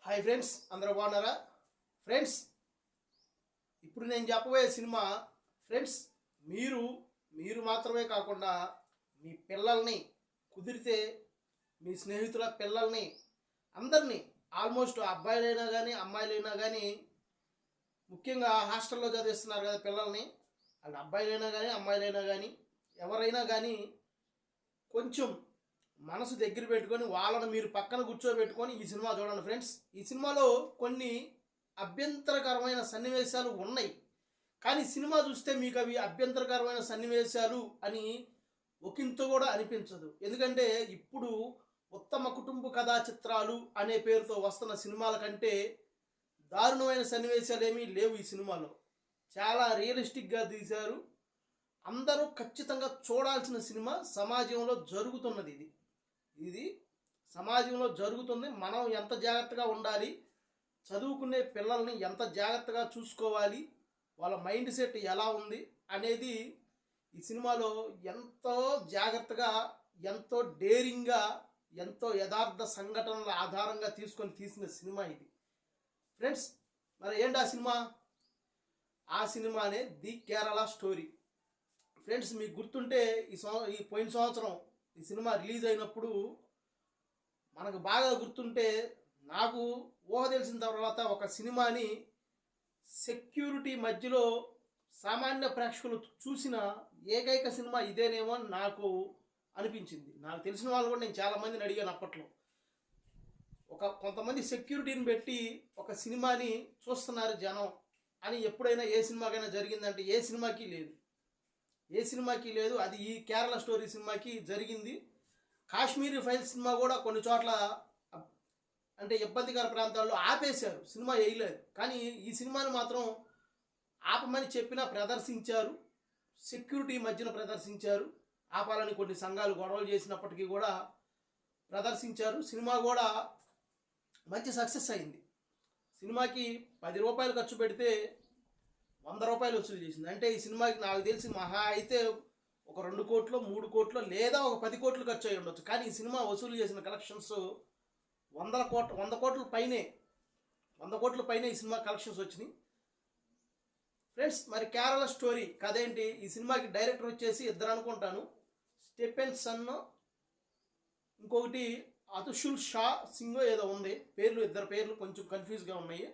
Hi friends, అందరూ బాగున్నారా? Friends, ఇప్పుడు నేను చెప్పబోయే సినిమా ఫ్రెండ్స్, మీరు మీరు మాత్రమే కాకుండా మీ పిల్లల్ని, కుదిరితే మీ స్నేహితుల పిల్లల్ని, అందరినీ, ఆల్మోస్ట్ అబ్బాయిలైనా కానీ అమ్మాయిలైనా కానీ, ముఖ్యంగా హాస్టల్లో చదివిస్తున్నారు కదా పిల్లల్ని, వాళ్ళు అబ్బాయిలైనా కానీ అమ్మాయిలైనా కానీ ఎవరైనా కానీ కొంచెం మనసు దగ్గర పెట్టుకొని వాళ్ళని మీరు పక్కన కూర్చోబెట్టుకొని ఈ సినిమా చూడండి ఫ్రెండ్స్. ఈ సినిమాలో కొన్ని అభ్యంతరకరమైన సన్నివేశాలు ఉన్నాయి, కానీ సినిమా చూస్తే మీకు అవి అభ్యంతరకరమైన సన్నివేశాలు అని ఒకంత కూడా అనిపించదు. ఎందుకంటే ఇప్పుడు ఉత్తమ కుటుంబ కథా చిత్రాలు అనే పేరుతో వస్తున్న సినిమాల కంటే దారుణమైన సన్నివేశాలు ఏమీ లేవు ఈ సినిమాలో. చాలా రియలిస్టిక్గా తీశారు. అందరూ ఖచ్చితంగా చూడాల్సిన సినిమా. సమాజంలో జరుగుతున్నది ఇది ఇది సమాజంలో జరుగుతుంది. మనం ఎంత జాగ్రత్తగా ఉండాలి, చదువుకునే పిల్లల్ని ఎంత జాగ్రత్తగా చూసుకోవాలి, వాళ్ళ మైండ్ సెట్ ఎలా ఉంది అనేది ఈ సినిమాలో ఎంతో జాగ్రత్తగా, ఎంతో డేరింగ్గా, ఎంతో యథార్థ సంఘటనల ఆధారంగా తీసుకొని తీసిన సినిమా ఇది ఫ్రెండ్స్. మరి ఏంటి ఆ సినిమా? ఆ సినిమానే ది కేరళ స్టోరీ ఫ్రెండ్స్. మీకు గుర్తుంటే ఈ పోయిన సంవత్సరం ఈ సినిమా రిలీజ్ అయినప్పుడు మనకు బాగా గుర్తుంటే, నాకు ఊహ తెలిసిన తర్వాత ఒక సినిమాని సెక్యూరిటీ మధ్యలో సామాన్య ప్రేక్షకులు చూసిన ఏకైక సినిమా ఇదేనేమో అని నాకు అనిపించింది. నాకు తెలిసిన వాళ్ళు కూడా నేను చాలామందిని అడిగాను అప్పట్లో. కొంతమంది సెక్యూరిటీని పెట్టి ఒక సినిమాని చూస్తున్నారు జనం అని ఎప్పుడైనా ఏ సినిమాకైనా జరిగిందంటే ఏ సినిమాకి లేదు. అది ఈ కేరళ స్టోరీ సినిమాకి జరిగింది. కాశ్మీరీ ఫైల్స్ సినిమా కూడా కొన్ని చోట్ల అంటే ఇబ్బందికర ప్రాంతాల్లో ఆపేశారు, సినిమా వేయలేదు. కానీ ఈ సినిమాని మాత్రం ఆపమని చెప్పినా ప్రదర్శించారు. సెక్యూరిటీ మధ్యన ప్రదర్శించారు. ఆపాలని కొన్ని సంఘాలు గొడవలు చేసినప్పటికీ కూడా ప్రదర్శించారు. సినిమా కూడా మంచి సక్సెస్ అయింది. సినిమాకి 10 రూపాయలు ఖర్చు పెడితే 100 రూపాయలు వసూలు చేసింది. అంటే ఈ సినిమాకి నాకు తెలిసి మహా అయితే ఒక 2 కోట్లు 3 కోట్లు లేదా ఒక 10 కోట్లు ఖర్చు అయ్యి ఉండొచ్చు. కానీ ఈ సినిమా వసూలు చేసిన కలెక్షన్స్ 100 కోట్ల పైనే, 100 కోట్ల పైనే ఈ సినిమా కలెక్షన్స్ వచ్చినాయి ఫ్రెండ్స్. మరి కేరళ స్టోరీ కథ ఏంటి? ఈ సినిమాకి డైరెక్టర్ వచ్చేసి ఇద్దరు అనుకుంటాను, స్టెఫెన్ సన్, ఇంకొకటి అతుషుల్ షా సింగ్ ఏదో ఉంది పేర్లు. ఇద్దరు పేర్లు కొంచెం కన్ఫ్యూజ్గా ఉన్నాయి.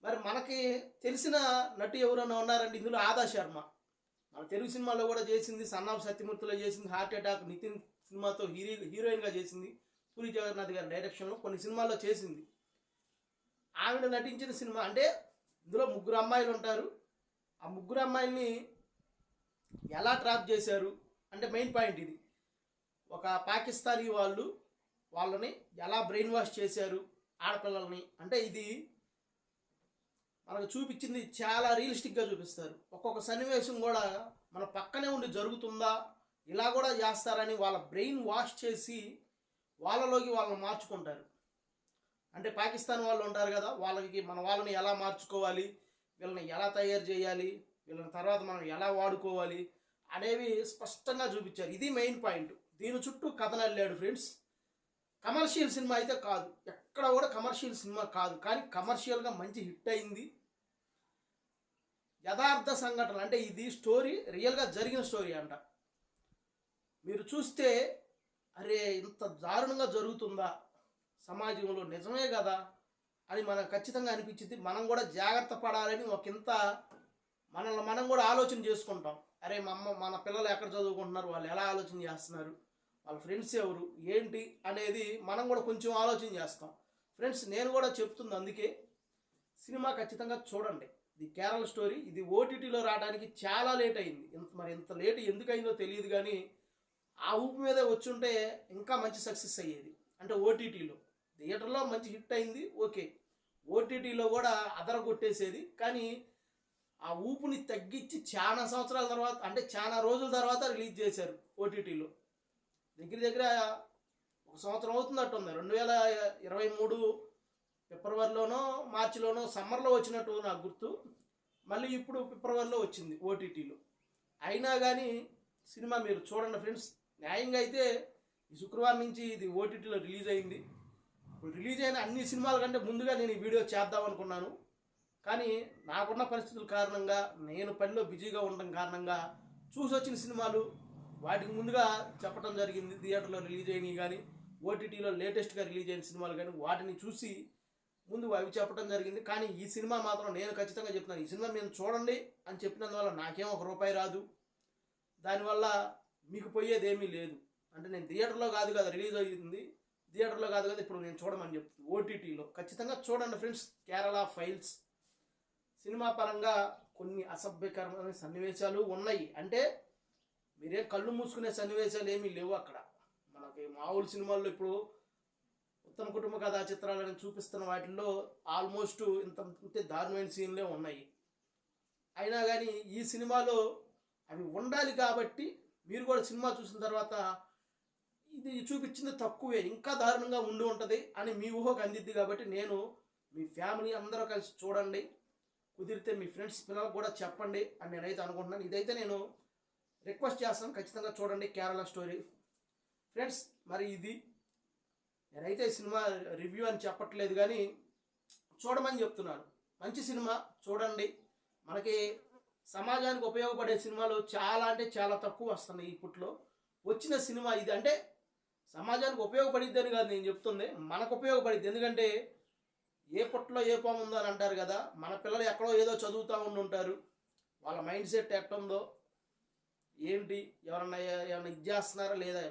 మరి మనకి తెలిసిన నటి ఎవరైనా ఉన్నారండి ఇందులో? ఆదా శర్మ మన తెలుగు సినిమాలో కూడా చేసింది, సన్ ఆఫ్ సత్యమూర్తిలో చేసింది, హార్ట్ అటాక్ నితిన్ సినిమాతో హీరోయిన్గా చేసింది, పూరి జగన్నాథ్ గారి డైరెక్షన్లో కొన్ని సినిమాల్లో చేసింది. ఆవిడ నటించిన సినిమా అంటే ఇందులో 3 అమ్మాయిలు ఉంటారు. ఆ 3 అమ్మాయిల్ని ఎలా ట్రాప్ చేశారు అంటే మెయిన్ పాయింట్ ఇది. ఒక పాకిస్తానీ వాళ్ళని ఎలా బ్రెయిన్ వాష్ చేశారు ఆడపిల్లల్ని అంటే ఇది మనకు చూపించింది. చాలా రియలిస్టిక్గా చూపిస్తారు. ఒక్కొక్క సన్నివేశం కూడా మన పక్కనే ఉండి జరుగుతుందా, ఇలా కూడా చేస్తారని వాళ్ళ బ్రెయిన్ వాష్ చేసి వాళ్ళలోకి వాళ్ళని మార్చుకుంటారు. అంటే పాకిస్తాన్ వాళ్ళు ఉంటారు కదా, వాళ్ళని ఎలా మార్చుకోవాలి, వీళ్ళని ఎలా తయారు చేయాలి, వీళ్ళని తర్వాత మనం ఎలా వాడుకోవాలి అనేవి స్పష్టంగా చూపించారు. ఇది మెయిన్ పాయింట్. దీని చుట్టూ కథను అల్లాడు ఫ్రెండ్స్. కమర్షియల్ సినిమా అయితే కాదు, ఎక్కడ కూడా కమర్షియల్ సినిమా కాదు, కానీ కమర్షియల్గా మంచి హిట్ అయింది. యథార్థ సంఘటన అంటే ఇది స్టోరీ రియల్గా జరిగిన స్టోరీ అంట. మీరు చూస్తే అరే ఇంత దారుణంగా జరుగుతుందా సమాజంలో, నిజమే కదా అని మనకు ఖచ్చితంగా అనిపించింది. మనం కూడా జాగ్రత్త పడాలని ఒకంత మనల్ని మనం కూడా ఆలోచన చేసుకుంటాం. అరే మన పిల్లలు ఎక్కడ చదువుకుంటున్నారు, వాళ్ళు ఎలా ఆలోచన చేస్తున్నారు, వాళ్ళ ఫ్రెండ్స్ ఎవరు ఏంటి అనేది మనం కూడా కొంచెం ఆలోచన చేస్తాం ఫ్రెండ్స్. నేను కూడా చెప్తుంది అందుకే సినిమా ఖచ్చితంగా చూడండి. The Kerala story. ఇది ఓటీటీలో రావడానికి చాలా లేట్ అయింది. ఇంత లేట్ ఎందుకు అయిందో తెలియదు, కానీ ఆ ఊపు మీద వచ్చుంటే ఇంకా మంచి సక్సెస్ అయ్యేది. అంటే ఓటీటీలో, థియేటర్లో మంచి హిట్ అయింది ఓకే, ఓటీటీలో కూడా అదరగొట్టేసేది. కానీ ఆ ఊపుని తగ్గించి చాలా సంవత్సరాల తర్వాత, అంటే చాలా రోజుల తర్వాత రిలీజ్ చేశారు ఓటీటీలో. దగ్గర 1 సంవత్సరం అవుతున్నట్టుంది. 2023 ఫిబ్రవరిలోనో మార్చిలోనో సమ్మర్లో వచ్చినట్టు నాకు గుర్తు. మళ్ళీ ఇప్పుడు ఫిబ్రవరిలో వచ్చింది ఓటీటీలో. అయినా కానీ సినిమా మీరు చూడండి ఫ్రెండ్స్. న్యాయంగా అయితే ఈ శుక్రవారం నుంచి ఇది ఓటీటీలో రిలీజ్ అయింది. రిలీజ్ అయిన అన్ని సినిమాల కంటే ముందుగా నేను ఈ వీడియో చేద్దాం అనుకున్నాను. కానీ నాకున్న పరిస్థితుల కారణంగా, నేను పనిలో బిజీగా ఉండడం కారణంగా చూసి వచ్చిన సినిమాలు వాటికి ముందుగా చెప్పడం జరిగింది. థియేటర్లో రిలీజ్ అయినవి కానీ, ఓటీటీలో లేటెస్ట్గా రిలీజ్ అయిన సినిమాలు కానీ వాటిని చూసి ముందు అవి చెప్పడం జరిగింది. కానీ ఈ సినిమా మాత్రం నేను ఖచ్చితంగా చెప్తున్నాను, ఈ సినిమా మీరు చూడండి అని చెప్పినందువల్ల నాకేం ₹1 రాదు, దానివల్ల మీకు పోయేది ఏమీ లేదు. అంటే నేను థియేటర్లో కాదు కదా రిలీజ్ అయ్యింది, థియేటర్లో కాదు కదా ఇప్పుడు నేను చూడమని చెప్తుంది, ఓటీటీలో ఖచ్చితంగా చూడండి ఫ్రెండ్స్. కేరళ ఫైల్స్ సినిమా పరంగా కొన్ని అసభ్యకరమైన సన్నివేశాలు ఉన్నాయి. అంటే మీరేం కళ్ళు మూసుకునే సన్నివేశాలు ఏమీ లేవు అక్కడ. మనకి మామూలు సినిమాల్లో ఇప్పుడు ఉత్తమ కుటుంబ కథా చిత్రాలను చూపిస్తున్న వాటిల్లో ఆల్మోస్ట్ ఇంత దారుణమైన సీన్లే ఉన్నాయి. అయినా కానీ ఈ సినిమాలో అవి ఉండాలి కాబట్టి మీరు కూడా సినిమా చూసిన తర్వాత ఇది చూపించింది తక్కువే, ఇంకా దారుణంగా ఉండి ఉంటుంది అని మీ ఊహకు అందిద్ది. కాబట్టి నేను మీ ఫ్యామిలీ అందరూ కలిసి చూడండి, కుదిరితే మీ ఫ్రెండ్స్ పిల్లలకు కూడా చెప్పండి అని నేనైతే అనుకుంటున్నాను. ఇదైతే నేను రిక్వెస్ట్ చేస్తాను, ఖచ్చితంగా చూడండి కేరళ స్టోరీ ఫ్రెండ్స్. మరి ఇది నేనైతే సినిమా రివ్యూ అని చెప్పట్లేదు కానీ చూడమని చెప్తున్నాను. మంచి సినిమా చూడండి. మనకి సమాజానికి ఉపయోగపడే సినిమాలు చాలా అంటే చాలా తక్కువ వస్తున్నాయి ఇప్పట్లో. వచ్చిన సినిమా ఇది. అంటే సమాజానికి ఉపయోగపడిద్ది అని కాదు నేను చెప్తుంది, మనకు ఉపయోగపడిద్ది. ఎందుకంటే ఏ పుట్టలో ఏ పాము ఉందో అని అంటారు కదా, మన పిల్లలు ఎక్కడో ఏదో చదువుతూ ఉంటారు, వాళ్ళ మైండ్ సెట్ ఎట్టుందో ఏంటి, ఏమన్నా ఇది చేస్తున్నారా లేదా.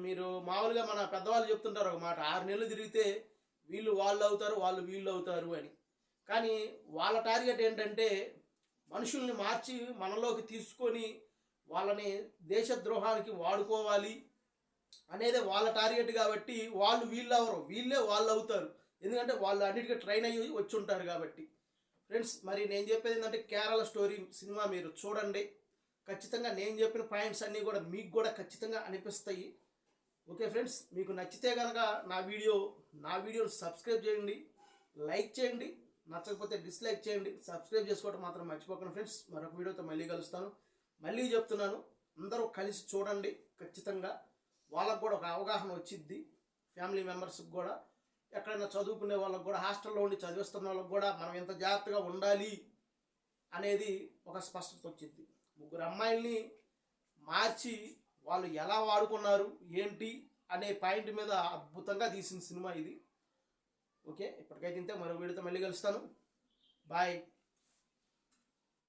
మీరు మామూలుగా మన పెద్దవాళ్ళు చెప్తుంటారు ఒక మాట, 6 నెలలు తిరిగితే వాళ్ళు అవుతారు, వాళ్ళు వీళ్ళు అవుతారు అని. కానీ వాళ్ళ టార్గెట్ ఏంటంటే మనుషుల్ని మార్చి మనలోకి తీసుకొని వాళ్ళని దేశద్రోహానికి వాడుకోవాలి అనేది వాళ్ళ టార్గెట్. కాబట్టి వీళ్ళు అవరు, వీళ్ళే వాళ్ళు అవుతారు. ఎందుకంటే వాళ్ళు అన్నిటికీ ట్రైన్ అయ్యి వచ్చి ఉంటారు కాబట్టి. ఫ్రెండ్స్ మరి నేను చెప్పేది ఏంటంటే కేరళ స్టోరీ సినిమా మీరు చూడండి. ఖచ్చితంగా నేను చెప్పిన పాయింట్స్ అన్నీ కూడా మీకు కూడా ఖచ్చితంగా అనిపిస్తాయి. ఓకే ఫ్రెండ్స్, మీకు నచ్చితే కనుక నా వీడియోని సబ్స్క్రైబ్ చేయండి, లైక్ చేయండి, నచ్చకపోతే డిస్లైక్ చేయండి. సబ్స్క్రైబ్ చేసుకోవడం మాత్రం మర్చిపోకండి ఫ్రెండ్స్. మరొక వీడియోతో మళ్ళీ కలుస్తాను. మళ్ళీ చెప్తున్నాను, అందరూ కలిసి చూడండి. ఖచ్చితంగా వాళ్ళకు కూడా ఒక అవగాహన వచ్చిద్ది, ఫ్యామిలీ మెంబర్స్కి కూడా, ఎక్కడైనా చదువుకునే వాళ్ళకు కూడా, హాస్టల్లో ఉండి చదివిస్తున్న వాళ్ళకు కూడా మనం ఎంత జాగ్రత్తగా ఉండాలి అనేది ఒక స్పష్టత వచ్చింది. 3 అమ్మాయిల్ని మార్చి వాళ్ళు ఎలా వాడుకున్నారు ఏంటి అనే పాయింట్ మీద అద్భుతంగా తీసిన సినిమా ఇది. ఓకే, ఇప్పటికైతే ఇంతే. మరో వీడియోతో మళ్ళీ కలుస్తాను. బాయ్.